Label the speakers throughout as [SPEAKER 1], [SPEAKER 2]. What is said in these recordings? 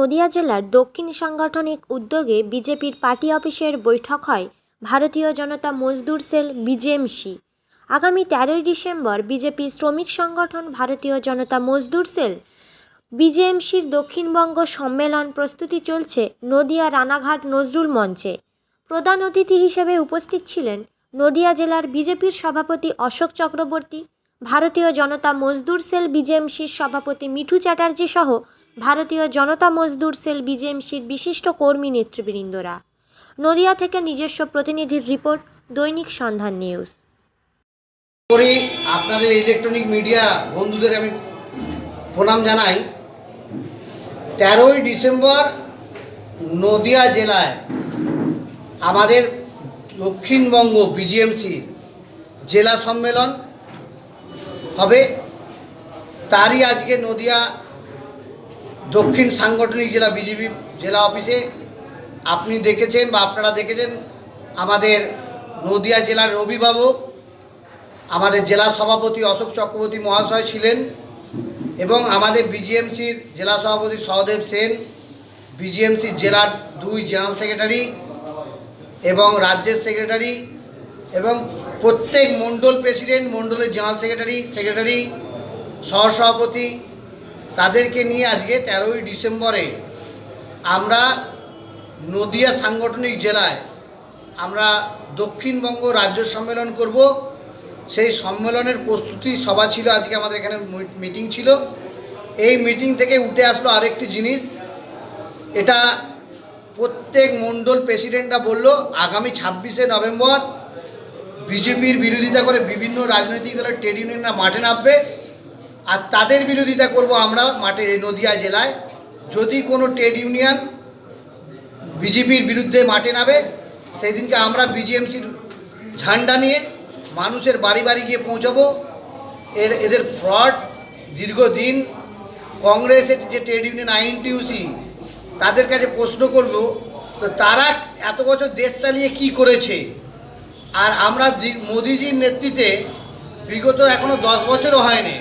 [SPEAKER 1] নদিয়া জেলার দক্ষিণ সাংগঠনিক উদ্যোগে বিজেপির পার্টি অফিসের বৈঠক হয় ভারতীয় জনতা মজদুর সেল বিজেএমসি। আগামী 13ই ডিসেম্বর বিজেপি শ্রমিক সংগঠন ভারতীয় জনতা মজদুর সেল বিজেএমসির দক্ষিণবঙ্গ সম্মেলন প্রস্তুতি চলছে নদিয়া রানাঘাট নজরুল মঞ্চে। প্রধান অতিথি হিসেবে উপস্থিত ছিলেন নদিয়া জেলার বিজেপির সভাপতি অশোক চক্রবর্তী, ভারতীয় জনতা মজদুর সেল বিজেএমসির সভাপতি মিঠু চ্যাটার্জি সহ ভারতীয় জনতা মজদুর সেল বিজেএমসির বিশিষ্ট কর্মী নেতৃবৃন্দরা। নদিয়া থেকে নিজস্ব প্রতিনিধির রিপোর্ট, দৈনিক সন্ধান নিউজ।
[SPEAKER 2] আপনাদের ইলেকট্রনিক মিডিয়া বন্ধুদের আমি প্রণাম জানাই। 13ই ডিসেম্বর নদিয়া জেলায় আমাদের দক্ষিণবঙ্গ বিজেএমসির জেলা সম্মেলন হবে। তারই আজকে নদিয়া দক্ষিণ সাংগঠনিক জেলা বিজেপি জেলা অফিসে আপনি দেখেছেন বা আপনারা দেখেছেন আমাদের নদিয়া জেলার অভিভাবক আমাদের জেলা সভাপতি অশোক চক্রবর্তী মহাশয় ছিলেন এবং আমাদের বিজেএমসির জেলা সভাপতি সহদেব সেন, বিজেএমসির জেলার 2 জেনারেল সেক্রেটারি এবং রাজ্যের সেক্রেটারি এবং প্রত্যেক মণ্ডল প্রেসিডেন্ট, মণ্ডলের জেনারেল সেক্রেটারি সহসভাপতি, তাদেরকে নিয়ে আজকে 13ই ডিসেম্বরে আমরা নদিয়া সাংগঠনিক জেলায় আমরা দক্ষিণবঙ্গ রাজ্য সম্মেলন করব। সেই সম্মেলনের প্রস্তুতি সভা ছিল, আজকে আমাদের এখানে মিটিং ছিল। এই মিটিং থেকে উঠে আসলো আরেকটি জিনিস, এটা প্রত্যেক মণ্ডল প্রেসিডেন্টরা বলল আগামী 26শে নভেম্বর বিজেপির বিরোধিতা করে বিভিন্ন রাজনৈতিক দলের ট্রেড ইউনিয়নরা মাঠে নামবে, আর তাদের বিরোধিতা করব আমরা মাঠে নদিয়া জেলায়। যদি কোনো ট্রেড ইউনিয়ন বিজেপির বিরুদ্ধে মাঠে নামে সেই দিনকে আমরা বিজেএমসির ঝান্ডা নিয়ে মানুষের বাড়ি বাড়ি গিয়ে পৌঁছাবো। এদের ফ্রড দীর্ঘদিন কংগ্রেসের যে ট্রেড ইউনিয়ন আইএনটিইউসি তাদের কাছে প্রশ্ন করব, তো তারা এত বছর দেশ চালিয়ে কি করেছে, আর আমরা মোদিজির নেতৃত্বে বিগত এখনও 10 বছরও হয়নি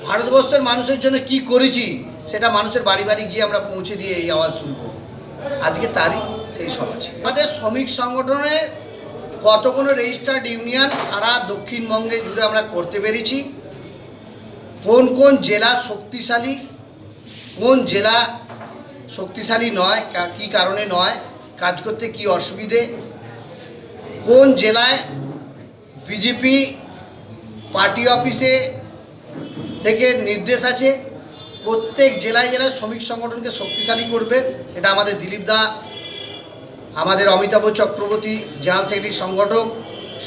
[SPEAKER 2] ভারতবর্ষের মানুষের জন্য কি করেছি সেটা মানুষের বাড়ি বাড়ি গিয়ে আমরা পৌঁছে দিয়ে এই আওয়াজ তুলব। আজকে তারই সেই সভা ছিল। আমাদের শ্রমিক সংগঠনে কতগুলো রেজিস্টার্ড ইউনিয়ন সারা দক্ষিণবঙ্গে জুড়ে আমরা করতে পেরেছি। কোন কোন জেলা শক্তিশালী, কোন জেলা শক্তিশালী নয়, কী কারণে নয়, কাজ করতে কি অসুবিধে, কোন জেলায় বিজেপি পার্টি অফিসে থেকে নির্দেশ আছে প্রত্যেক জেলায় জেলায় শ্রমিক সংগঠনকে শক্তিশালী করবে। এটা আমাদের দিলীপ দা, আমাদের অমিতাভ চক্রবর্তী জেনারেল সেক্রেটারি সংগঠক,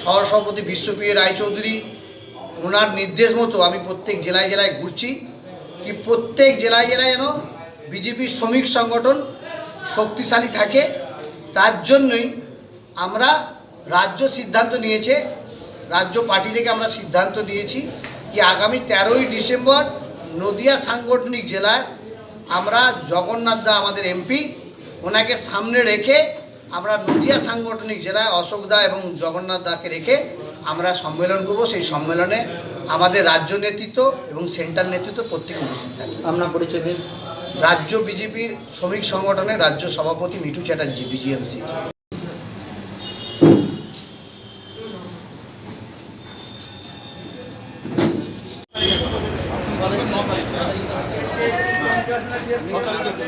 [SPEAKER 2] সহসভাপতি বিশ্বপ্রিয় রায়চৌধুরী, ওনার নির্দেশ মতো আমি প্রত্যেক জেলায় জেলায় ঘুরছি কি প্রত্যেক জেলায় জেলায় যেন বিজেপির শ্রমিক সংগঠন শক্তিশালী থাকে। তার জন্যই আমরা রাজ্য সিদ্ধান্ত নিয়েছে, রাজ্য পার্টি থেকে আমরা সিদ্ধান্ত নিয়েছি কি আগামী 13ই ডিসেম্বর নদিয়া সাংগঠনিক জেলায় আমরা জগন্নাথ দা আমাদের এমপি, ওনাকে সামনে রেখে আমরা নদিয়া সাংগঠনিক জেলায় অশোক দা এবং জগন্নাথ দাকে রেখে আমরা সম্মেলন করব। সেই সম্মেলনে আমাদের রাজ্য নেতৃত্ব এবং সেন্ট্রাল নেতৃত্ব প্রত্যেকে উপস্থিত থাকবে। আপনার পরিচয় দিন। রাজ্য বিজেপির শ্রমিক সংগঠনের রাজ্য সভাপতি মিঠু চ্যাটার্জি, বিজেএমসি।
[SPEAKER 3] কত তারিখে